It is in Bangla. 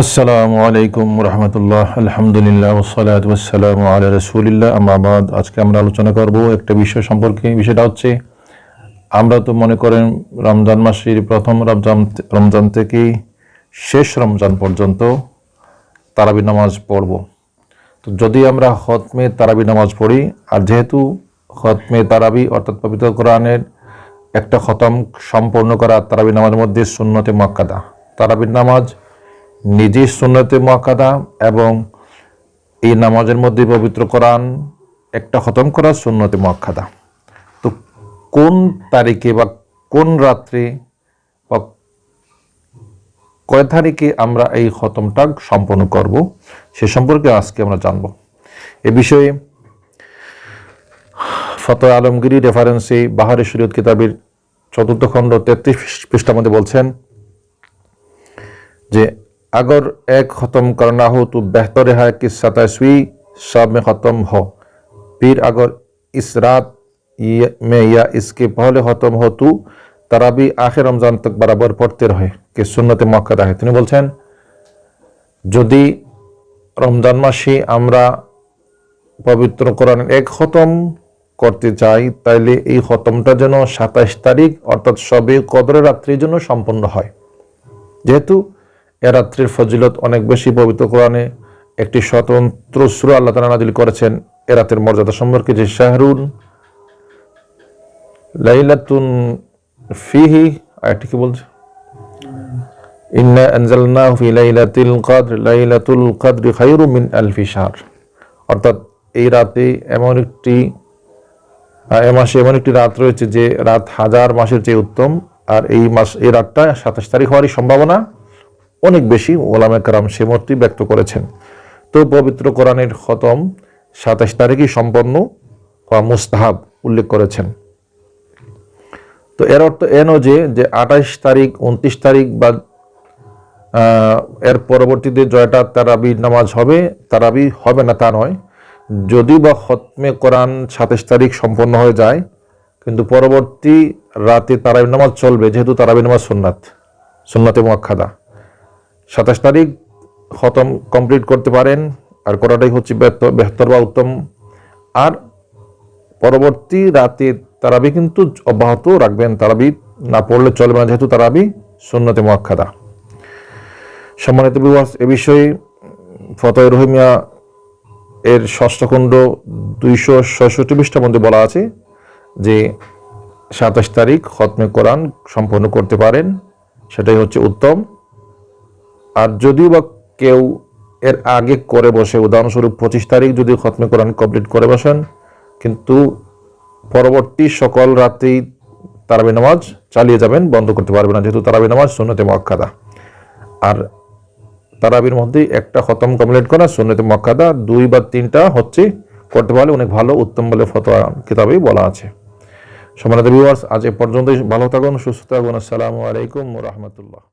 আসসালামু আলাইকুম রহমতুল্লাহ, আলহামদুলিল্লাহ, ওয়াসসালাতু ওয়াসসালামু আলা রাসূলিল্লাহ, আম্মা বাদ। আজকে আমরা আলোচনা করব একটা বিষয় সম্পর্কে। বিষয়টা হচ্ছে, আমরা তো মনে করেন রমজান মাসের প্রথম রমজান থেকে শেষ রমজান পর্যন্ত তারাবি নামাজ পড়ব। তো যদি আমরা খতমে তারাবি নামাজ পড়ি, আর যেহেতু খতমে তারাবি অর্থাৎ পবিত্র কোরআনের একটা খতম সম্পূর্ণ করা তারাবি নামাজের মধ্যে সুন্নতে মুআক্কাদা, তারাবির নামাজ নিজেই সুন্নতে মুআক্কাদা, এবং এই নামাজের মধ্যে পবিত্র কোরআন একটা খতম করা সুন্নতে মুআক্কাদা। তো কোন তারিখে বা কোন রাত্রে বা কয় তারিখে আমরা এই খতমটা সম্পন্ন করব, সে সম্পর্কে আজকে আমরা জানব। এ বিষয়ে ফতোয়া আলমগীরি রেফারেন্সে বাহারে শরীয়ত কিতাবের 4th খণ্ড 33 পৃষ্ঠার মধ্যে বলছেন যে, अगर एक ख़त्म करना हो तो बेहतर है कि 27वीं शब में ख़त्म हो। फिर अगर इस रात में या इसके पहले ख़त्म हो तो तराबी आखिर रमज़ान तक बराबर पढ़ते रहे कि सुन्नत मुआक्कादा है। তিনি বলছেন, যদি রমজান মাসে আমরা পবিত্র কোরআনের এক খতম করতে চাই, তাইলে এই খতমটা যেন 27 তারিখ অর্থাৎ শবে কদরের রাত্রির জন্য সম্পন্ন হয়। যেহেতু এ রাত্রির ফজিলত অনেক বেশি, পবিত্র কোরআনে একটি স্বতন্ত্র সূরা আল্লাহ তাআলা নাযিল করেছেন এ রাতের মর্যাদা সম্পর্কে, যে শাহরুন লাইলাতুন ফিহি, আয়াতটি কি বলছে? ইন্না আনজালনাহু ফি লাইলাতুল কদরি খায়রুম মিন আলফি শাহর। অর্থাৎ এই রাতে এ মাসে এমন একটি রাত রয়েছে যে রাত হাজার মাসের চেয়ে উত্তম, আর এই রাতটা 27 তারিখ হওয়ারই সম্ভাবনা অনেক বেশি। ওলামায়ে কেরাম সে মতটি ব্যক্ত করেছেন। তো পবিত্র কোরআনের খতম 27 তারিখই সম্পন্ন বা মুস্তাহাব উল্লেখ করেছেন। তো এর অর্থ এ নয় যে 28 তারিখ 29 তারিখ বা এর পরবর্তীতে জয়টা তারাবি নামাজ হবে, তারাবি হবে না তা নয়। যদি বা খতমে কোরআন 27 তারিখ সম্পন্ন হয়ে যায়, কিন্তু পরবর্তী রাতে তারাবি নামাজ চলবে, যেহেতু তারাবি নামাজ সুন্নতে মুআক্কাদা। 27 তারিখ খতম কমপ্লিট করতে পারেন, আর করাটাই হচ্ছে বেহতর বা উত্তম। আর পরবর্তী রাতে তারাবি কিন্তু অব্যাহত রাখবেন, তারাবি না পড়লে চলবে না, যেহেতু তারাবি সুন্নতে মুআক্কাদা। সম্মানিত ভিউয়ার্স, এ বিষয়ে ফতোয়া রহিমিয়া এর 6ষ্ঠ খণ্ড 266 পৃষ্ঠার মধ্যে বলা আছে যে 27 তারিখ খতমে কোরআন সম্পন্ন করতে পারেন, সেটাই হচ্ছে উত্তম। আর যদিও বা কেউ এর আগে করে বসে, উদাহরণস্বরূপ 25 তারিখ যদি খতমে কোরআন কমপ্লিট করে বসেন, কিন্তু পরবর্তী সকল রাতেই তারাবি নামাজ চালিয়ে যাবেন, বন্ধ করতে পারবে না, যেহেতু তারাবি নামাজ সুন্নতে মুআক্কাদা। আর তারাবির মধ্যে একটা খতম কমপ্লিট করা সুন্নতে মুআক্কাদা, 2 বা 3টা হচ্ছে করতে পারলে অনেক ভালো, উত্তম বলে ফতোয়া কিতাবেই বলা আছে। সম্মানিত ভিউয়ার্স, আজ এ পর্যন্তই। ভালো থাকুন, সুস্থ থাকুন। আসসালামু আলাইকুম ওয়া রাহমাতুল্লাহ।